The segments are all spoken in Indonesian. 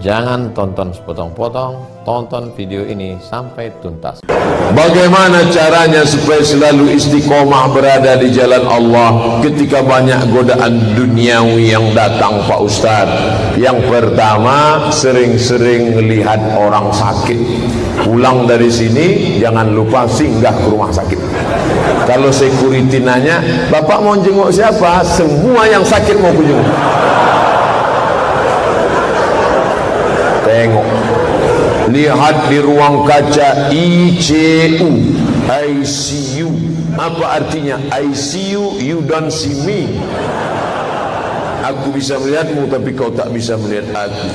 Jangan tonton sepotong-potong, tonton video ini sampai tuntas. Bagaimana caranya supaya selalu istiqomah berada di jalan Allah ketika banyak godaan duniawi yang datang, Pak Ustadz? Yang pertama, sering-sering melihat orang sakit. Pulang dari sini jangan lupa singgah ke rumah sakit. Kalau security nanya, Bapak mau jenguk siapa? Semua yang sakit mau kunjung. Tengok, lihat di ruang kaca ICU, ICU. Apa artinya ICU? You don't see me. Aku bisa melihatmu tapi kau tak bisa melihat aku.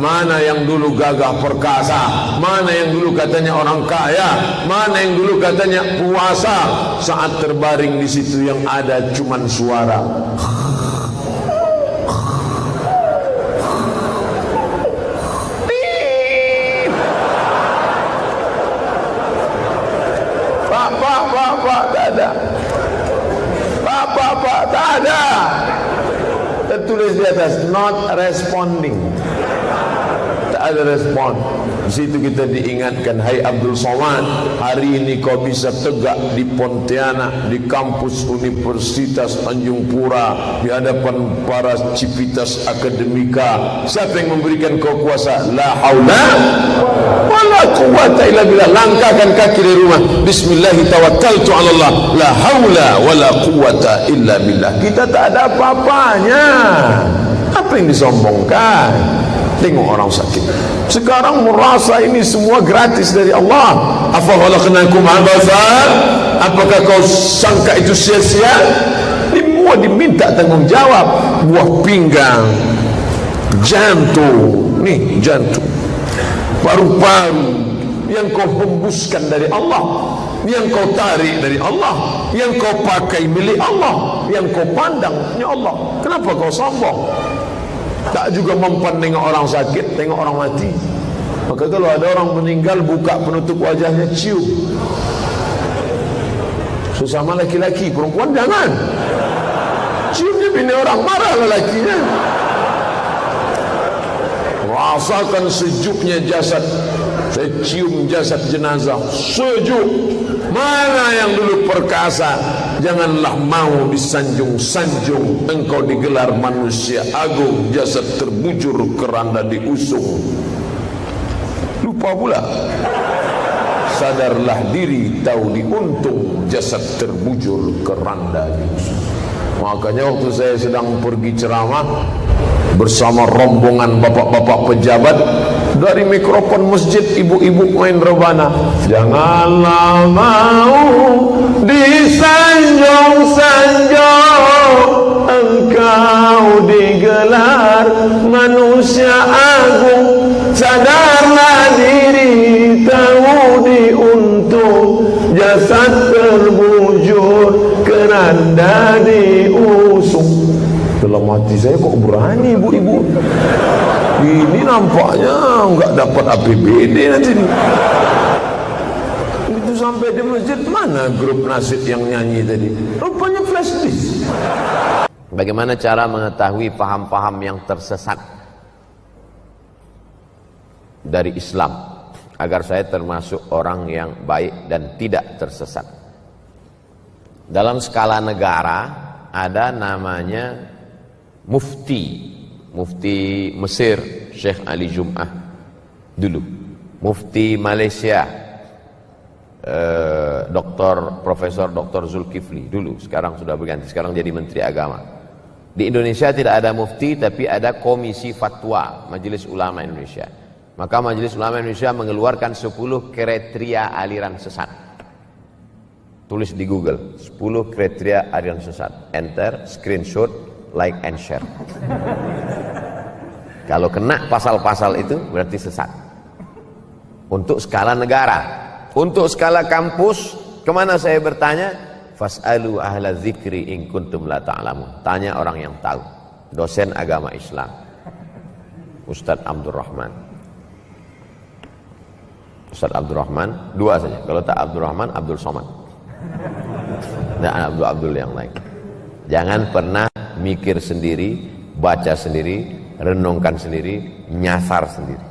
Mana yang dulu gagah perkasa, mana yang dulu katanya orang kaya, mana yang dulu katanya puasa, saat terbaring di situ yang ada cuman suara. Pak, tak ada. Pak, tak ada. Tertulis di atas not responding. Tak ada respon. Di situ kita diingatkan, hai Abdul Somad, hari ini kau bisa tegak di Pontianak, di kampus Universitas Tanjung Pura, di hadapan para civitas akademika. Siapa yang memberikan kau kuasa? La haula wala quwwata illa billah. Langkahkan kaki dari rumah, bismillahi tawakkaltu ala Allah, la haula wala quwwata illa billah. Kita tak ada apa-apanya. Apa yang disombongkan? Tengok orang sakit. Sekarang merasa ini semua gratis dari Allah. Afa khalaqnakum abatha? Apakah kau sangka itu sia-sia? Semua diminta tanggung jawab. Buah pinggang, jantung, nih jantung, paru-paru yang kau hembuskan dari Allah, yang kau tarik dari Allah, yang kau pakai milik Allah, yang kau pandangnya Allah. Kenapa kau sombong? Tak juga mempan tengok orang sakit, tengok orang mati. Maka kalau ada orang meninggal, buka penutup wajahnya, cium. Sesama laki-laki, perempuan jangan. Ciumnya bini orang, marah lelakinya. Rasakan sejuknya jasad. Saya cium jasad jenazah, sejuk. Mana yang dulu perkasa, janganlah mau disanjung-sanjung. Engkau digelar manusia agung, jasad terbujur keranda diusung. Lupa pula, sadarlah diri, tahu diuntung, jasad terbujur keranda diusung. Makanya waktu saya sedang pergi ceramah bersama rombongan bapak-bapak pejabat, dari mikrofon masjid ibu-ibu main rebana. Janganlah mau disanjung-sanjung, engkau digelar manusia agung. Sadarlah diri, tahu diuntung, jasad terbujur keranda diusung. Dalam hati saya, kok berani ibu-ibu ini, nampaknya enggak dapat APBD nanti nih. Itu sampai di masjid, mana grup nasib yang nyanyi tadi? Rupanya flash disk. Bagaimana cara mengetahui paham-paham yang tersesat dari Islam agar saya termasuk orang yang baik dan tidak tersesat? Dalam skala negara ada namanya Mufti Mesir Syekh Ali Jum'ah dulu, Mufti Malaysia Profesor Dr. Zulkifli dulu, sekarang sudah berganti, sekarang jadi Menteri Agama. Di Indonesia tidak ada mufti, tapi ada Komisi Fatwa Majelis Ulama Indonesia. Maka Majelis Ulama Indonesia mengeluarkan 10 kriteria aliran sesat. Tulis di Google 10 kriteria aliran sesat, enter, screenshot, like and share. Kalau kena pasal-pasal itu berarti sesat. Untuk skala negara. Untuk skala kampus, kemana saya bertanya? Fas'alu ahla dzikri in kuntum la ta'lamun. Tanya orang yang tahu. Dosen agama Islam, Ustadz Abdurrahman. Ustadz Abdurrahman, 2 saja. Kalau tak Abdurrahman, Abdul Somad. Dan Abdul yang lain. Jangan pernah mikir sendiri, baca sendiri, renungkan sendiri, nyasar sendiri.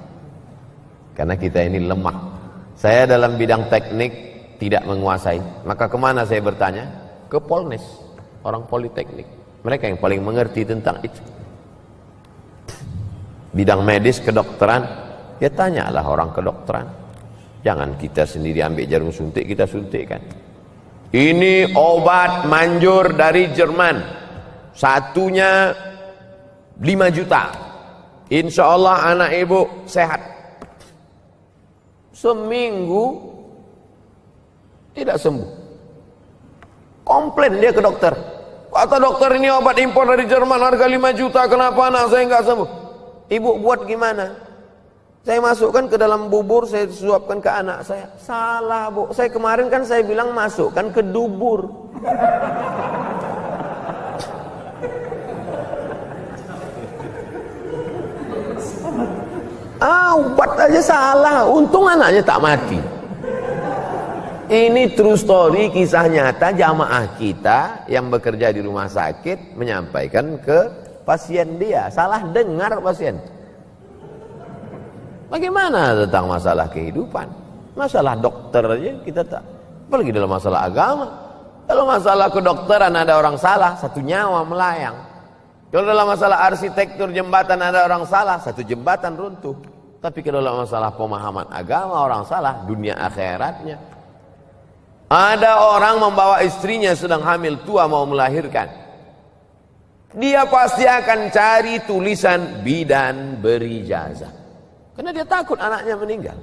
Karena kita ini lemah. Saya dalam bidang teknik tidak menguasai, maka kemana saya bertanya? Ke Polnes, orang politeknik. Mereka yang paling mengerti tentang itu. Bidang medis, kedokteran, ya tanyalah orang kedokteran. Jangan kita sendiri ambil jarum suntik, kita suntikkan. Ini obat manjur dari Jerman, satunya 5 juta. Insya Allah anak ibu sehat. Seminggu tidak sembuh. Komplain dia ke dokter. Kata dokter, ini obat impor dari Jerman harga 5 juta, kenapa anak saya nggak sembuh? Ibu buat gimana? Saya masukkan ke dalam bubur, saya suapkan ke anak saya. Salah bu, saya kemarin kan saya bilang masukkan ke dubur. Obat aja salah, untung anaknya tak mati. Ini true story, kisah nyata jamaah kita yang bekerja di rumah sakit menyampaikan ke pasien dia. Salah dengar pasien. Bagaimana tentang masalah kehidupan? Masalah dokter aja kita tak, apalagi dalam masalah agama. Kalau masalah kedokteran ada orang salah, satu nyawa melayang. Kalau dalam masalah arsitektur jembatan ada orang salah, satu jembatan runtuh. Tapi kalau dalam masalah pemahaman agama orang salah, dunia akhiratnya. Ada orang membawa istrinya sedang hamil tua mau melahirkan. Dia pasti akan cari tulisan bidan berijazah. Karena dia takut anaknya meninggal.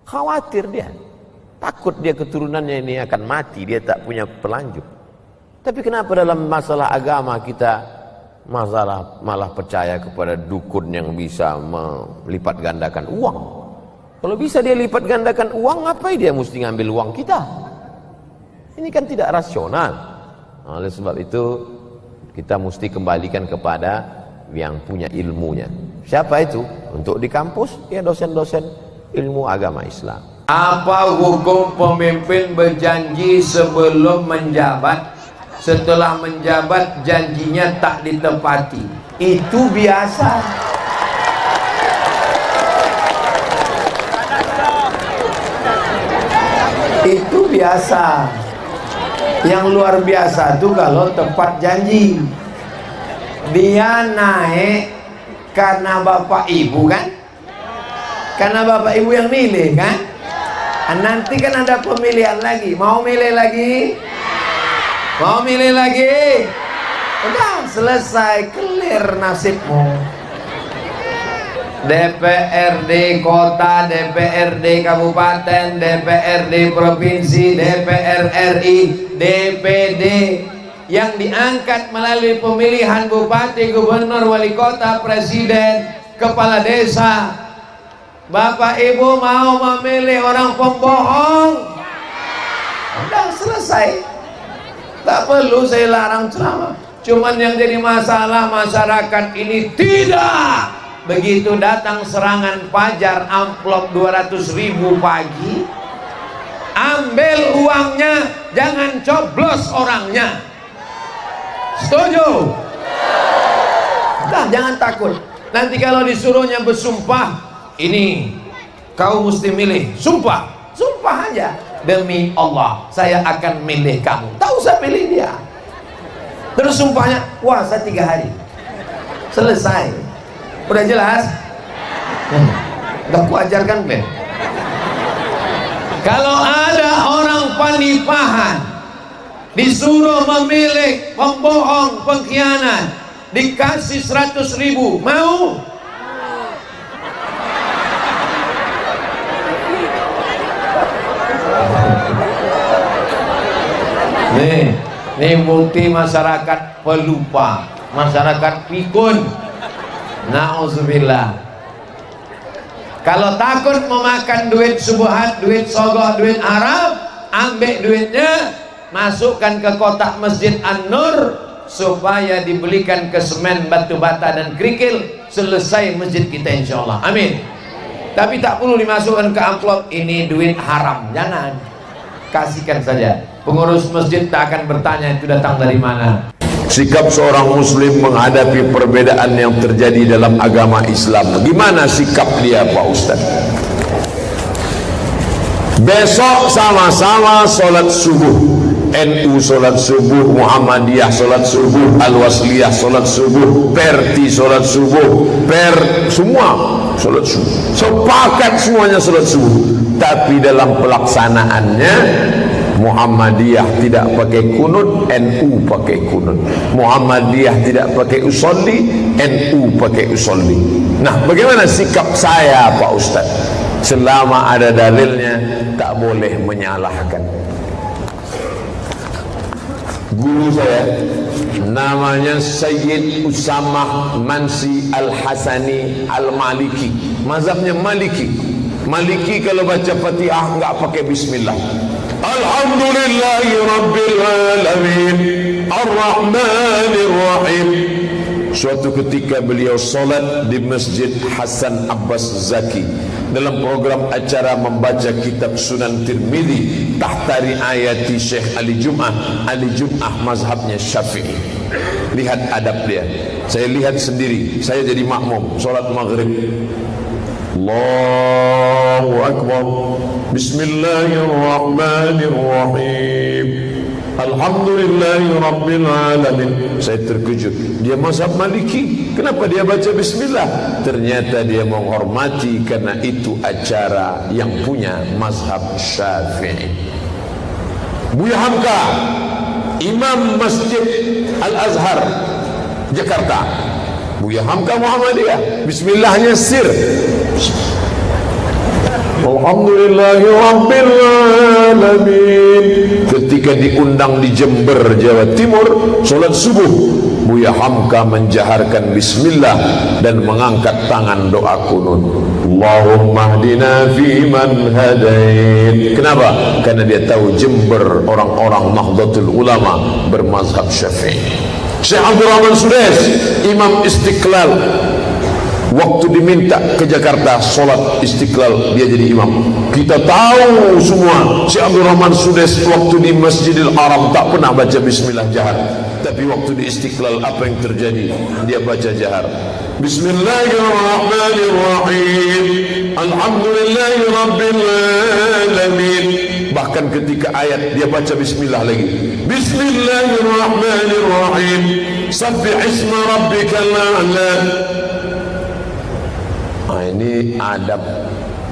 Khawatir dia. Takut dia keturunannya ini akan mati, dia tak punya pelanjut. Tapi kenapa dalam masalah agama kita malah percaya kepada dukun yang bisa melipat gandakan uang? Kalau bisa dia lipat gandakan uang, ngapain dia mesti ngambil uang kita? Ini kan tidak rasional. Oleh sebab itu kita mesti kembalikan kepada yang punya ilmunya. Siapa itu? Untuk di kampus, ya dosen-dosen ilmu agama Islam. Apa hukum pemimpin berjanji sebelum menjabat, setelah menjabat janjinya tak ditepati? Itu biasa. Itu biasa. Yang luar biasa tuh kalau tepat janji. Dia naik karena bapak ibu kan? Karena bapak ibu yang milih kan? Nanti kan ada pemilihan lagi. Mau milih lagi? Mau milih lagi? Udah selesai, clear nasibmu. DPRD kota, DPRD kabupaten, DPRD provinsi, DPR RI, DPD yang diangkat melalui pemilihan bupati, gubernur, wali kota, presiden, kepala desa. Bapak ibu mau memilih orang pembohong? Udah selesai. Tak perlu saya larang ceramah. Cuman yang jadi masalah masyarakat ini tidak. Begitu datang serangan fajar, amplop 200.000 pagi, ambil uangnya, jangan coblos orangnya. Setuju? Nah, jangan takut. Nanti kalau disuruhnya bersumpah, ini kau mesti milih, sumpah, sumpah aja. Demi Allah, saya akan milih kamu. Tak usah pilih dia. Terus sumpahnya, puasa 3 hari. Selesai. Udah jelas? Udah kuajarkan, Ben. Kalau ada orang panipahan disuruh memilih pembohong, pengkhianat, dikasih 100.000, mau? Nih bukti masyarakat pelupa, masyarakat pikun. Na'udzubillah. Kalau takut memakan duit subuhat, duit sogoh, duit haram, ambil duitnya, masukkan ke kotak Masjid An-Nur supaya dibelikan ke semen, batu bata dan kerikil. Selesai masjid kita insyaallah. Amin. Tapi tak perlu dimasukkan ke amplop, ini duit haram. Jangan. Kasihkan saja. Pengurus masjid tak akan bertanya itu datang dari mana. sikap seorang muslim menghadapi perbedaan yang terjadi dalam agama Islam. Gimana sikap dia Pak Ustaz? Besok sama-sama solat subuh. NU solat subuh, Muhammadiyah solat subuh, Al-Wasliyah solat subuh, Perti solat subuh, semua solat subuh. Sepakat semuanya solat subuh. Tapi dalam pelaksanaannya Muhammadiyah tidak pakai kunut, NU pakai kunut. Muhammadiyah tidak pakai usolli, NU pakai usolli. Nah, bagaimana sikap saya Pak Ustaz? Selama ada dalilnya tak boleh menyalahkan. Guru saya namanya Sayyid Usamah Mansi Al-Hasani Al-Maliki, mazhabnya Maliki. Maliki kalau baca Fatihah enggak pakai bismillah. Alhamdulillahi Rabbil Alamin Ar-Rahmanir Rahim. Suatu ketika beliau solat di Masjid Hasan Abbas Zaki dalam program acara membaca kitab Sunan Tirmidzi tahtari ayati Syekh Ali Jum'ah. Ali Jum'ah mazhabnya Syafi'i. Lihat adab dia. Saya lihat sendiri, saya jadi makmum solat maghrib. Allahu Akbar. Bismillahirrahmanirrahim. Alhamdulillahi Rabbil Alamin. Saya terkejut, dia mazhab Maliki. Kenapa dia baca bismillah? Ternyata dia menghormati karena itu acara yang punya mazhab Syafi'i. Buya Hamka, Imam Masjid Al-Azhar Jakarta. Buya Hamka Muhammadiyah, bismillahnya sir. Alhamdulillahi Rabbil Alamin. Ketika diundang di Jember, Jawa Timur, solat subuh, Buya Hamka menjaharkan bismillah dan mengangkat tangan doa kunut. Allahumma hdina fi man hadait. Kenapa? Karena dia tahu Jember orang-orang Nahdlatul Ulama bermazhab Syafi'i. Syekh Abdul Rahman Sudes, Imam Istiqlal, waktu diminta ke Jakarta solat Istiqlal, dia jadi imam. Kita tahu semua Syekh Abdul Rahman Sudes waktu di Masjidil Haram tak pernah baca bismillah jahar, tapi waktu di Istiqlal apa yang terjadi? Dia baca jahar. Bismillahirrahmanirrahim. Alhamdulillahi Rabbil Alamin. Bahkan ketika ayat dia baca bismillah lagi. Bismillahirrahmanirrahim. Sabbih isma rabbikal a'la. Ini adab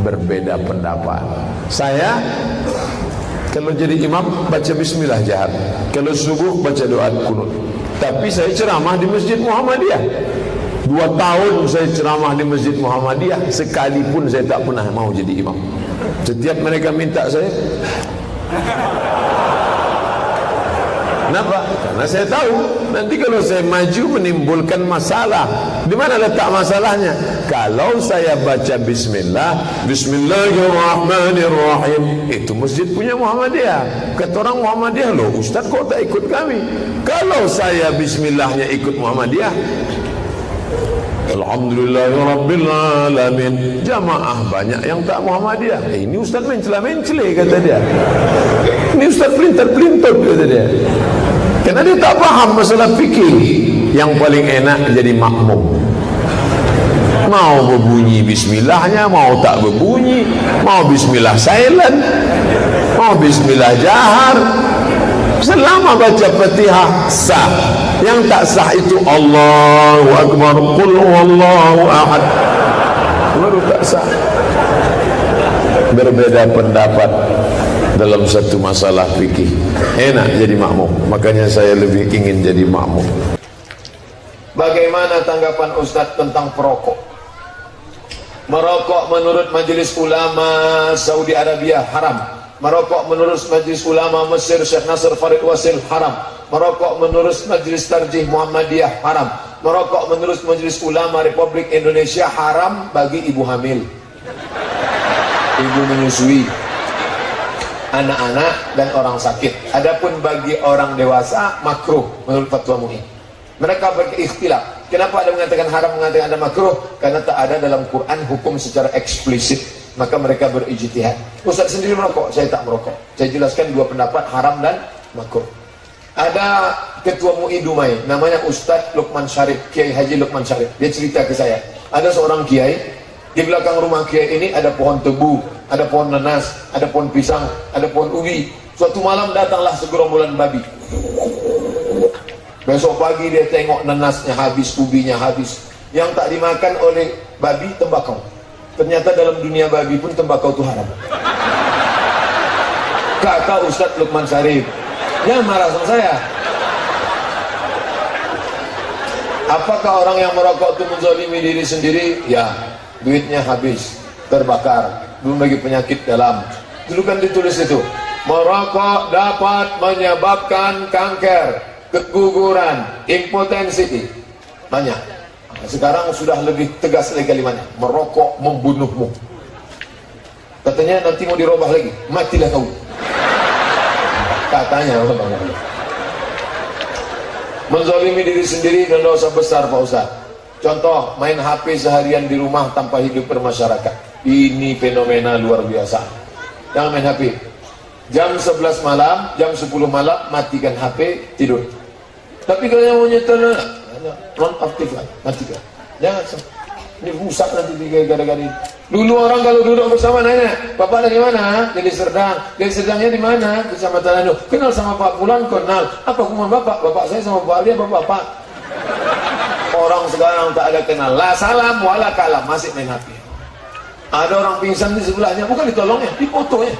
berbeda pendapat. Saya kalau jadi imam baca bismillah jahar, kalau subuh baca doa kunut. Tapi saya ceramah di Masjid Muhammadiyah. 2 tahun saya ceramah di Masjid Muhammadiyah, sekalipun saya tak pernah mau jadi imam. Setiap mereka minta saya. Kenapa? Karena saya tahu nanti kalau saya maju menimbulkan masalah. Di mana letak masalahnya? Kalau saya baca bismillah, Bismillahirrahmanirrahim, itu masjid punya Muhammadiyah. Kata orang Muhammadiyah, loh Ustaz kok tak ikut kami? Kalau saya bismillahnya ikut Muhammadiyah, Alhamdulillahirabbil alamin. Jamaah banyak yang tak Muhammadiyah. Ini Ustaz mencela-mencela kata dia. Ini Ustaz pelintar-pelintar kata dia. Karena dia tak paham masalah fikih. Yang paling enak jadi makmum. Mau berbunyi bismillahnya, mau tak berbunyi, mau bismillah silent, mau bismillah jahar. Selama baca Fatihah sah. Yang tak sah itu Allahu Akbar, Qul huwallahu ahad, baru tak sah. Berbeda pendapat dalam satu masalah fikih. Enak jadi makmum. Makanya saya lebih ingin jadi makmum. Bagaimana tanggapan Ustadz tentang perokok? Merokok menurut Majelis Ulama Saudi Arabia haram. Merokok menurut Majelis Ulama Mesir Syekh Nasr Farid Wasil haram. Merokok menurut Majelis Tarjih Muhammadiyah haram. Merokok menurut Majelis Ulama Republik Indonesia haram bagi ibu hamil, ibu menyusui, anak-anak dan orang sakit. Adapun bagi orang dewasa makruh menurut fatwa MUI. Mereka berikhtilaf. Kenapa ada mengatakan haram, mengatakan ada makruh? Karena tak ada dalam Quran hukum secara eksplisit. Maka mereka berijtihad. Ustaz sendiri merokok, saya tak merokok. Saya jelaskan 2 pendapat, haram dan makruh. Ada ketua MUI Dumai, namanya Ustadz Lukman Syarif, Kiai Haji Lukman Syarif. Dia cerita ke saya, ada seorang kiai, di belakang rumah kiai ini ada pohon tebu, ada pohon nanas, ada pohon pisang, ada pohon ubi. Suatu malam datanglah segerombolan babi. Besok pagi dia tengok nanasnya habis, ubinya habis. Yang tak dimakan oleh babi, tembakau. Ternyata dalam dunia babi pun tembakau itu haram. Kata Ustadz Lukman Syarif. Jangan marah sama saya. Apakah orang yang merokok itu menzalimi diri sendiri? Ya, duitnya habis, terbakar, belum lagi penyakit dalam. Dulu kan ditulis itu, merokok dapat menyebabkan kanker, keguguran, impotensi. Banyak. Sekarang sudah lebih tegas lagi kalimatnya, merokok membunuhmu. Katanya nanti mau dirubah lagi, matilah kau. Katanya menzalimi diri sendiri dan dosa besar Pak Ustaz. Contoh, main HP seharian di rumah tanpa hidup bermasyarakat. Ini fenomena luar biasa. Jangan main HP. Jam 11 malam, jam 10 malam, matikan HP, tidur. Tapi kalau yang mau nyetel, nonaktif lah, matikan. Jangan, ini rusak nanti gara-gara ini. Dulu orang kalau duduk bersama nanya, Bapak dari mana? Dari Serdang. Dari Serdangnya di mana? Kecamatan Anu. Kenal sama Pak Pulan? Kenal. Apa hubungan Bapak? Bapak saya sama Pak Ali, Bapak. Orang sekarang tak ada kenal. La salam, wala kalam. Masih main HP. Ada orang pingsan di sebelahnya, bukan ditolongnya, difotonya.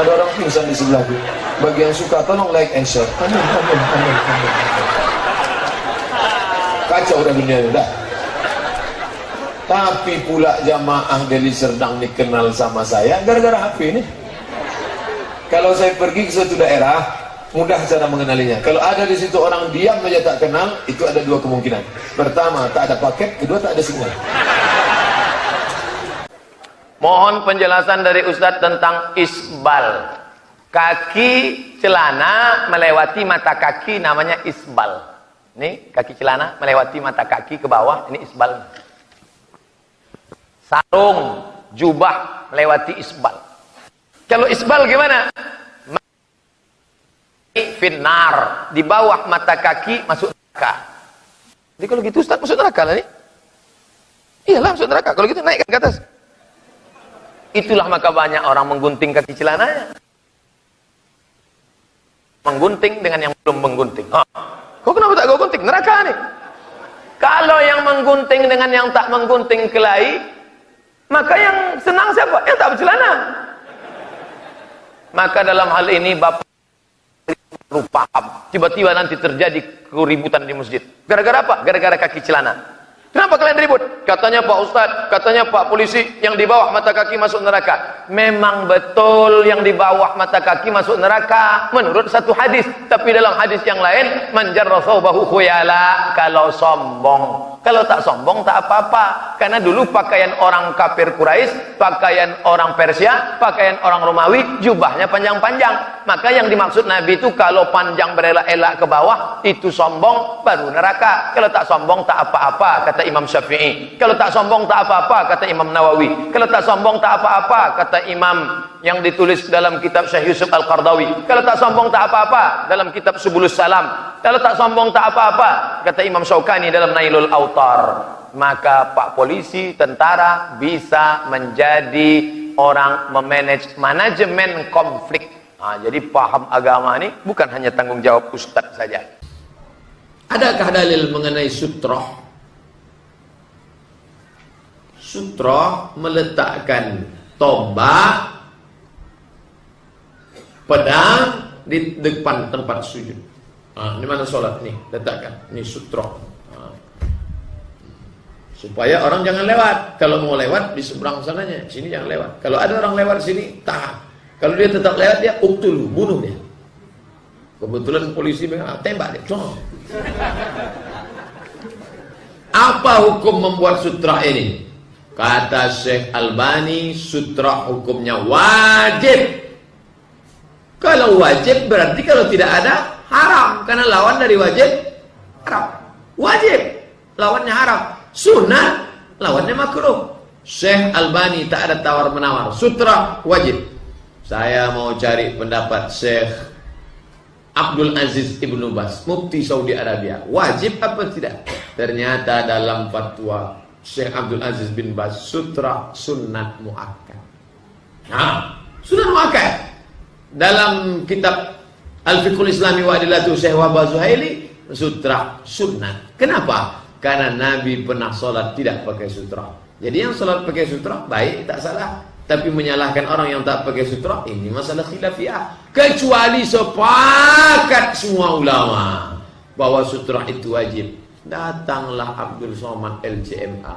Ada orang pingsan di sebelahnya. Bagi yang suka, tolong like and share. Amin. Kacau udah dunia ini, dah. Tapi pula jamaah dari Serdang dikenal sama saya gara-gara HP ini. Kalau saya pergi ke suatu daerah, mudah cara mengenalinya. Kalau ada di situ orang diam saja tak kenal, itu ada dua kemungkinan. Pertama, tak ada paket. Kedua, tak ada sinyal. Mohon penjelasan dari Ustadz tentang isbal. Kaki celana melewati mata kaki namanya isbal. Ini kaki celana melewati mata kaki ke bawah, ini isbal. Sarung, jubah melewati isbal. Kalau isbal gimana? Finnar, di bawah mata kaki masuk neraka. Jadi kalau gitu Ustaz masuk neraka lah nih. Iyalah masuk neraka. Kalau gitu naikkan ke atas. Itulah maka banyak orang menggunting kaki celananya. Menggunting dengan yang belum menggunting. Kok kenapa tak kau gunting? Neraka nih. Kalau yang menggunting dengan yang tak menggunting kelahi, maka yang senang siapa? Yang tak bercelana. Maka dalam hal ini Bapak perlu paham. Tiba-tiba nanti terjadi keributan di masjid. Gara-gara apa? Gara-gara kaki celana. Kenapa kalian ribut? Katanya Pak Ustadz, katanya Pak Polisi, yang di bawah mata kaki masuk neraka. Memang betul yang di bawah mata kaki masuk neraka menurut satu hadis. Tapi dalam hadis yang lain, man jarra thawbahu khuyala, kalau sombong. Kalau tak sombong tak apa-apa. Karena dulu pakaian orang kafir Quraisy, pakaian orang Persia, pakaian orang Romawi, jubahnya panjang-panjang. Maka yang dimaksud Nabi itu kalau panjang berelak-elak ke bawah, itu sombong, baru neraka. Kalau tak sombong tak apa-apa, kata Imam Syafi'i. Kalau tak sombong tak apa-apa, kata Imam Nawawi. Kalau tak sombong tak apa-apa, kata Imam yang ditulis dalam kitab Syekh Yusuf Al-Qardawi. Kalau tak sombong tak apa-apa, dalam kitab Subulus Salam. Kalau tak sombong tak apa-apa, kata Imam Syaukani dalam Nailul Autar. Maka Pak Polisi, tentara bisa menjadi orang memanage manajemen konflik. Jadi paham agama ini bukan hanya tanggung jawab ustadz saja. Adakah dalil mengenai sutroh? Sutroh meletakkan tombak, pedang di depan tempat sujud. Ini mana sholat nih, letakkan. Ini sutroh. Supaya orang jangan lewat. Kalau mau lewat di seberang sananya, sini jangan lewat. Kalau ada orang lewat sini, tahan. Kalau dia tetap lewat, dia uktulu, bunuh dia. Kebetulan polisi tembak dia. Apa hukum membuat sutra ini? Kata Syekh Albani, sutra hukumnya wajib. Kalau wajib berarti kalau tidak ada haram, karena lawan dari wajib haram. Wajib lawannya haram, sunnah lawannya makruh. Syekh Albani tak ada tawar menawar, sutra wajib. Saya mau cari pendapat Syekh Abdul Aziz Ibnu Baz, Mufti Saudi Arabia, wajib apa tidak? Ternyata dalam fatwa Syekh Abdul Aziz bin Baz, sutra sunnat muakkad. Nah, sunnat muakkad dalam kitab Al-Fiqhul Islami wa Adillatu Syekh Wahbah Zuhaili, sutra sunnat. Kenapa? Karena Nabi pernah sholat tidak pakai sutra. Jadi yang sholat pakai sutra baik, tak salah. Tapi menyalahkan orang yang tak pakai sutra, ini masalah khilafiyah. Kecuali sepakat semua ulama bahwa sutra itu wajib. Datanglah Abdul Somad LCMA,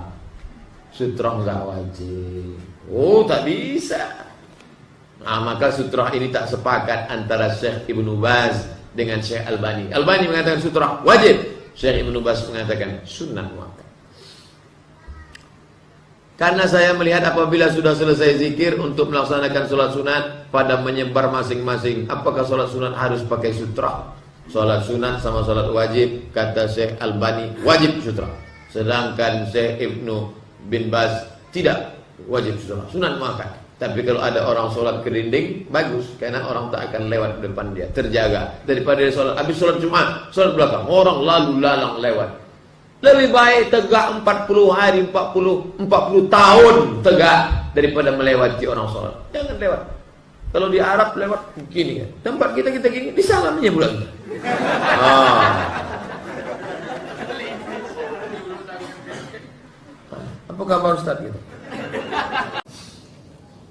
sutra enggak wajib. Oh, tak bisa. Nah, maka sutra ini tak sepakat antara Syekh Ibnu Baz dengan Syekh Albani. Albani mengatakan sutra wajib, Syekh Ibnu Baz mengatakan sunnah muakkad. Karena saya melihat apabila sudah selesai zikir untuk melaksanakan sholat sunat pada menyebar masing-masing, apakah sholat sunat harus pakai sutra? Sholat sunat sama sholat wajib, kata Syekh Albani, wajib sutra. Sedangkan Syekh Ibnu bin Baz tidak wajib sutra, sunat muakkad. Tapi kalau ada orang sholat kerinding, bagus, karena orang tak akan lewat depan dia, terjaga. Daripada dia sholat, habis sholat Jumat, sholat belakang, orang lalu lalang lewat. Lebih baik tegak 40 hari, 40 tahun tegak daripada melewati orang sholat. Jangan lewat. Kalau di Arab lewat begini kan. Tempat kita gini, disalaminya bulan. Apa kabar Ustaz gitu?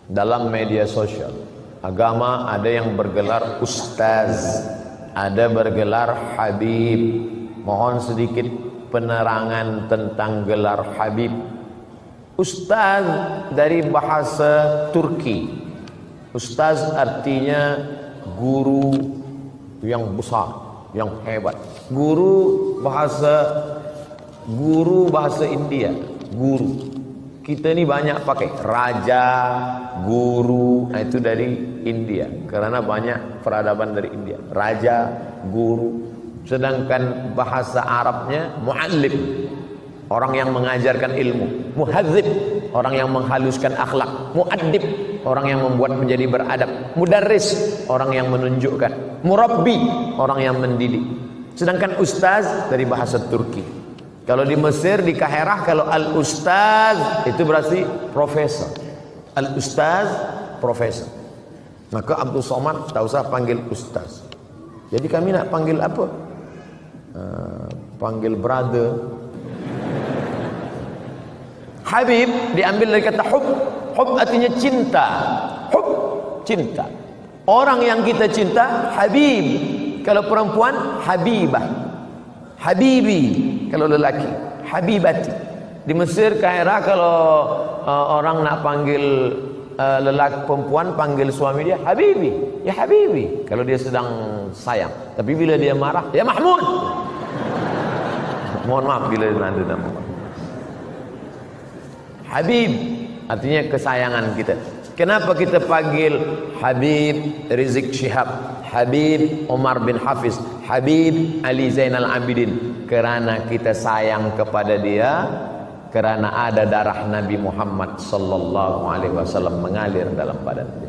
Dalam media sosial agama ada yang bergelar ustaz, ada bergelar habib. Mohon sedikit penerangan tentang gelar habib. Ustaz dari bahasa Turki. Ustaz artinya guru yang besar, yang hebat. Guru bahasa India, guru. Kita ini banyak pakai raja, guru. Nah, itu dari India karena banyak peradaban dari India. Raja, guru. Sedangkan bahasa Arabnya muallim, orang yang mengajarkan ilmu. Muhadzib, orang yang menghaluskan akhlak. Muaddib, orang yang membuat menjadi beradab. Mudarris, orang yang menunjukkan. Murabbi, orang yang mendidik. Sedangkan ustaz dari bahasa Turki. Kalau di Mesir, di Kaherah, kalau al-ustaz itu berarti profesor. Al-ustaz, profesor. Maka Abdul Somad tak usah panggil ustaz. Jadi kami nak panggil apa? Panggil brother. Habib diambil dari kata hub. Hub artinya cinta. Hub, cinta. Orang yang kita cinta, habib. Kalau perempuan, habibah. Habibi kalau lelaki, habibati. Di Mesir, Kairah, kalau orang nak panggil lelaki perempuan, panggil suami dia habibi, ya habibi kalau dia sedang sayang. Tapi bila dia marah, ya Mahmud. Mohon maaf bila nanti nama Habib artinya kesayangan kita. Kenapa kita panggil Habib Rizik Syihab, Habib Umar bin Hafiz, Habib Ali Zainal Abidin? Karena kita sayang kepada dia, karena ada darah Nabi Muhammad sallallahu alaihi wasallam mengalir dalam badan dia.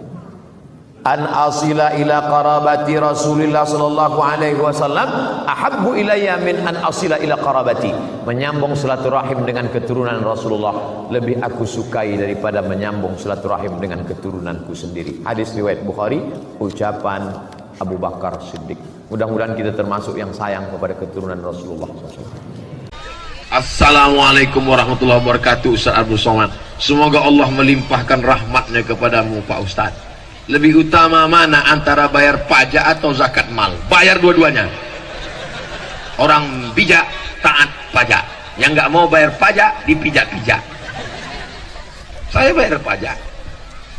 An asila ila qarabati Rasulillah sallallahu alaihi wasallam ahabbu ilayya min an asila ila qarabati. Menyambung silaturahim dengan keturunan Rasulullah lebih aku sukai daripada menyambung silaturahim dengan keturunanku sendiri. Hadis riwayat Bukhari, ucapan Abu Bakar Siddiq. Mudah-mudahan kita termasuk yang sayang kepada keturunan Rasulullah SAW. Assalamualaikum warahmatullahi wabarakatuh. Ustaz Abdul Somad, semoga Allah melimpahkan rahmatnya kepadamu Pak Ustaz. Lebih utama mana antara bayar pajak atau zakat mal? Bayar dua-duanya. Orang bijak taat pajak, yang nggak mau bayar pajak dipijak-pijak. Saya bayar pajak,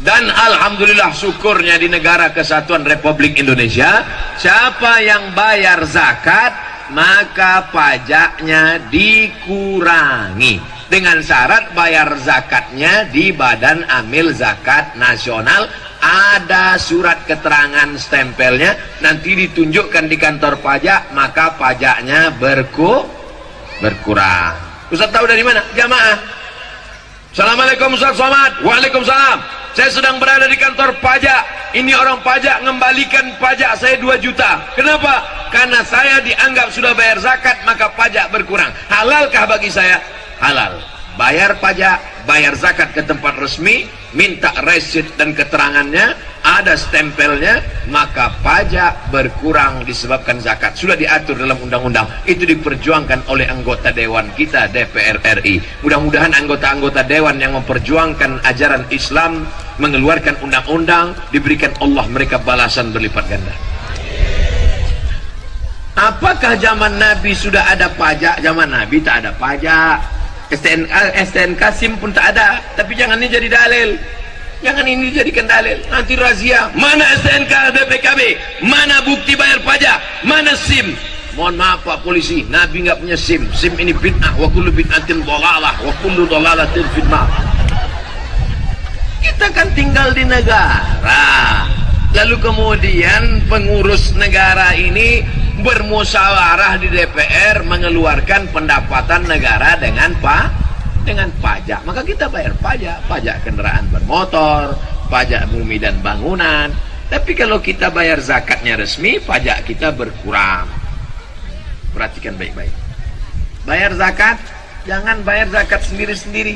dan alhamdulillah syukurnya di negara kesatuan Republik Indonesia, siapa yang bayar zakat maka pajaknya dikurangi dengan syarat bayar zakatnya di Badan Amil Zakat Nasional. Ada surat keterangan stempelnya, nanti ditunjukkan di kantor pajak, maka pajaknya berkurang. Ustaz tahu dari mana? Jamaah. Assalamualaikum Ustaz Somad. Waalaikumsalam. saya sedang berada di kantor pajak, ini orang pajak ngembalikan pajak saya 2 juta. Kenapa? Karena saya dianggap sudah bayar zakat, maka pajak berkurang. Halalkah bagi saya? Halal. Bayar pajak, bayar zakat ke tempat resmi, minta resit dan keterangannya, ada stempelnya, maka pajak berkurang disebabkan zakat. Sudah diatur dalam undang-undang. Itu diperjuangkan oleh anggota dewan kita, DPR RI. Mudah-mudahan anggota-anggota dewan yang memperjuangkan ajaran Islam, mengeluarkan undang-undang, diberikan Allah mereka balasan berlipat ganda. Apakah zaman Nabi sudah ada pajak? Zaman Nabi tak ada pajak. STNK SIM pun tak ada. Tapi jangan ini jadi dalil, jangan ini jadikan dalil. Nanti razia, mana STNK BPKB, mana bukti bayar pajak, mana SIM. Mohon maaf Pak Polisi, Nabi nggak punya SIM. SIM ini bid'ah, wa kullu bid'atin dhalalah, wa kullu dhalalatin fitnah. Kita kan tinggal di negara, lalu kemudian pengurus negara ini bermusyawarah di DPR mengeluarkan pendapatan negara dengan pajak. Maka kita bayar pajak, pajak kendaraan bermotor, pajak bumi dan bangunan. Tapi kalau kita bayar zakatnya resmi, pajak kita berkurang. Perhatikan baik-baik. Bayar zakat, jangan bayar zakat sendiri-sendiri.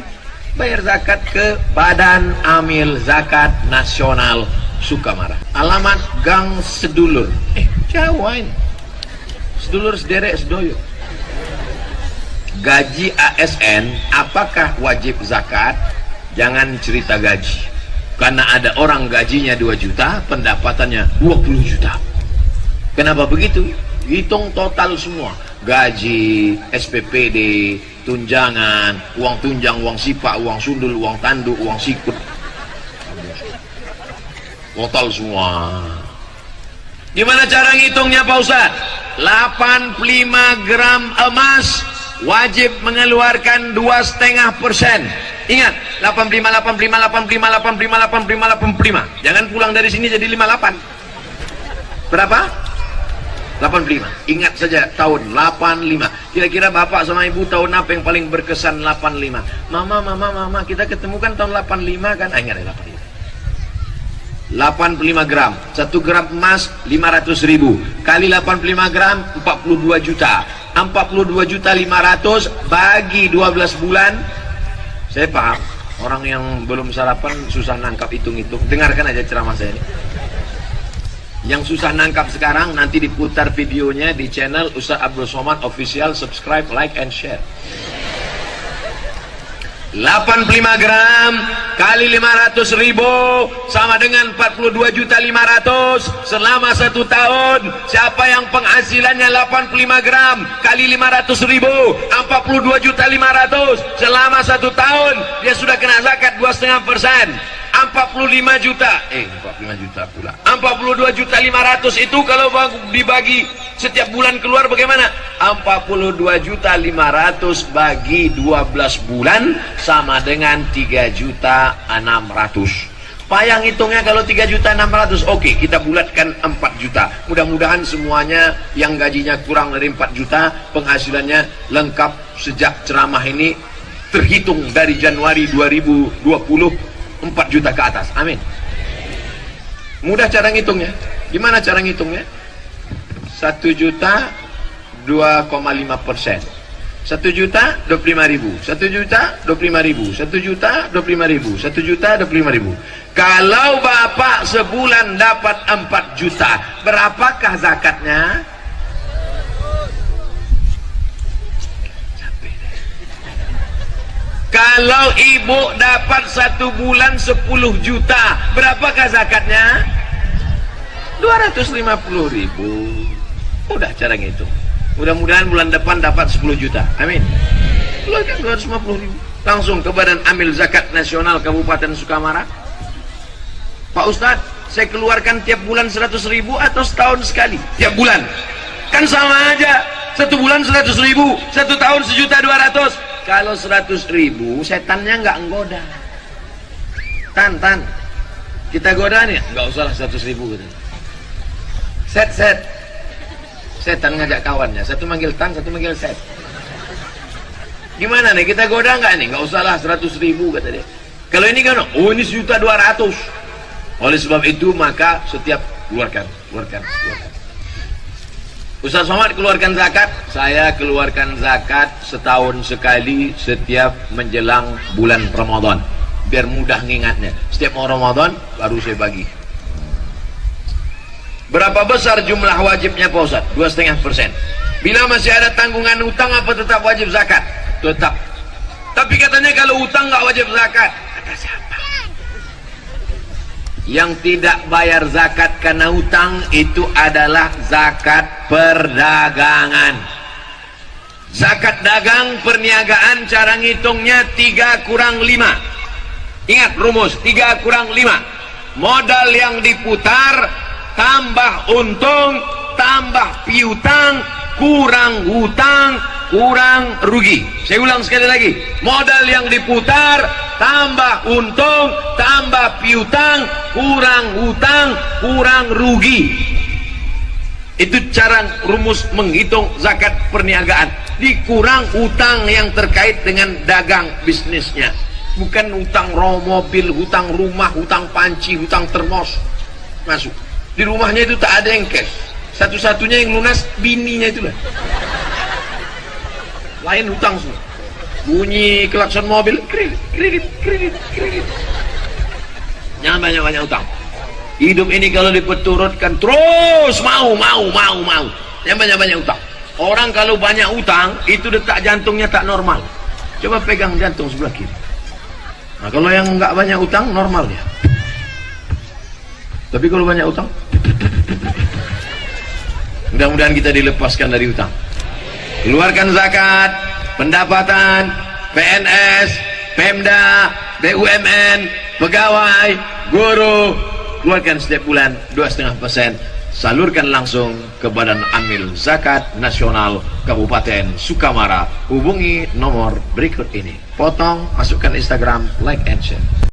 Bayar zakat ke Badan Amil Zakat Nasional Sukamara. Alamat Gang Sedulur. Jawa ini. Sedulur sederek sedoyo. Gaji ASN apakah wajib zakat? Jangan cerita gaji. Karena ada orang gajinya 2 juta, pendapatannya 20 juta. Kenapa begitu? Hitung total semua. Gaji, SPPD, tunjangan, uang tunjang, uang sipak, uang sundul, uang tanduk, uang sikut. Total semua. Gimana cara ngitungnya Pak Ustaz? 85 gram emas wajib mengeluarkan 2,5%. Ingat, 85, 85, 85, 85, 85, 85. Jangan pulang dari sini jadi 58. Berapa? 85. Ingat saja tahun 85. Kira-kira Bapak sama Ibu tahun apa yang paling berkesan 85? Mama, kita ketemukan tahun 85 kan? Ingat ya 85 gram. 1 gram emas 500.000 kali 85 gram 42 juta. 42 juta 500 bagi 12 bulan. Saya paham orang yang belum sarapan susah nangkap hitung-hitung. Dengarkan aja ceramah saya ini. Yang susah nangkap sekarang nanti diputar videonya di channel Ustaz Abdul Somad Official. Subscribe, like and share. 85 gram kali 500.000 sama dengan 42.500.000 selama 1 tahun. Siapa yang penghasilannya 85 gram kali 500.000 42.500.000 selama 1 tahun, dia sudah kena zakat 2,5%. 45 juta 45 juta pula 42.500.000 itu kalau dibagi setiap bulan keluar bagaimana? 42.500.000 bagi 12 bulan sama dengan 3.600.000. Payang hitungnya kalau 3.600.000. Oke, kita bulatkan 4 juta. Mudah-mudahan semuanya yang gajinya kurang dari 4 juta penghasilannya lengkap sejak ceramah ini terhitung dari Januari 2020 4 juta ke atas. Amin. Mudah cara ngitungnya. Gimana cara ngitungnya? 1 juta 2,5%. 1 juta 25.000. 1 juta 25.000. 1 juta 25.000. 1 juta 25.000. Kalau Bapak sebulan dapat 4 juta, berapakah zakatnya? Kalau ibu dapat 1 bulan 10 juta, berapakah zakatnya? 250.000. Udah cara ngitung. Mudah-mudahan bulan depan dapat 10 juta. Amin. Keluarkan 250.000. Langsung ke Badan Amil Zakat Nasional Kabupaten Sukamara. Pak Ustadz, saya keluarkan tiap bulan 100.000 atau setahun sekali? Tiap bulan. Kan sama aja. 1 bulan 100.000, 1 tahun 1.200.000. Kalau 100.000 setannya nggak nggoda. Tan, kita goda nih, nggak usah lah 100.000 gitu. Set. Setan ngajak kawannya, satu manggil Tan, satu manggil Set. Gimana nih, kita goda nggak nih? Nggak usah lah 100.000 kata dia. Kalau ini kan, oh ini 1.200.000. Oleh sebab itu maka setiap keluarkan. Ustaz Somad keluarkan zakat, saya keluarkan zakat setahun sekali setiap menjelang bulan Ramadan, biar mudah ngingatnya. Setiap mau Ramadan baru saya bagi. Berapa besar jumlah wajibnya Pak Ustaz? 2,5%. Bila masih ada tanggungan utang apa tetap wajib zakat? Tetap. Tapi katanya kalau utang nggak wajib zakat. Kata siapa? Yang tidak bayar zakat karena utang itu adalah zakat perdagangan. Zakat dagang perniagaan cara ngitungnya 3 kurang 5. Ingat rumus 3 kurang 5. Modal yang diputar tambah untung tambah piutang kurang hutang kurang rugi. Saya ulang sekali lagi, modal yang diputar tambah untung tambah piutang kurang hutang kurang rugi. Itu cara rumus menghitung zakat perniagaan. Dikurang hutang yang terkait dengan dagang bisnisnya, bukan hutang mobil, hutang rumah, hutang panci, hutang termos. Masuk di rumahnya itu tak ada yang cash, satu-satunya yang lunas bininya itulah. Lain hutang semua. Bunyi klakson mobil, kredit. Jangan banyak-banyak hutang. Hidup ini kalau diperturutkan terus mau. Jangan banyak-banyak hutang. Orang kalau banyak hutang itu detak jantungnya tak normal. Coba pegang jantung sebelah kiri. Nah, kalau yang nggak banyak hutang normal dia. Tapi kalau banyak hutang, mudah-mudahan kita dilepaskan dari hutang. Keluarkan zakat, pendapatan, PNS, Pemda, BUMN, pegawai, guru, keluarkan setiap bulan 2,5%. Salurkan langsung ke Badan Amil Zakat Nasional Kabupaten Sukamara. Hubungi nomor berikut ini. Potong, masukkan Instagram, like and share.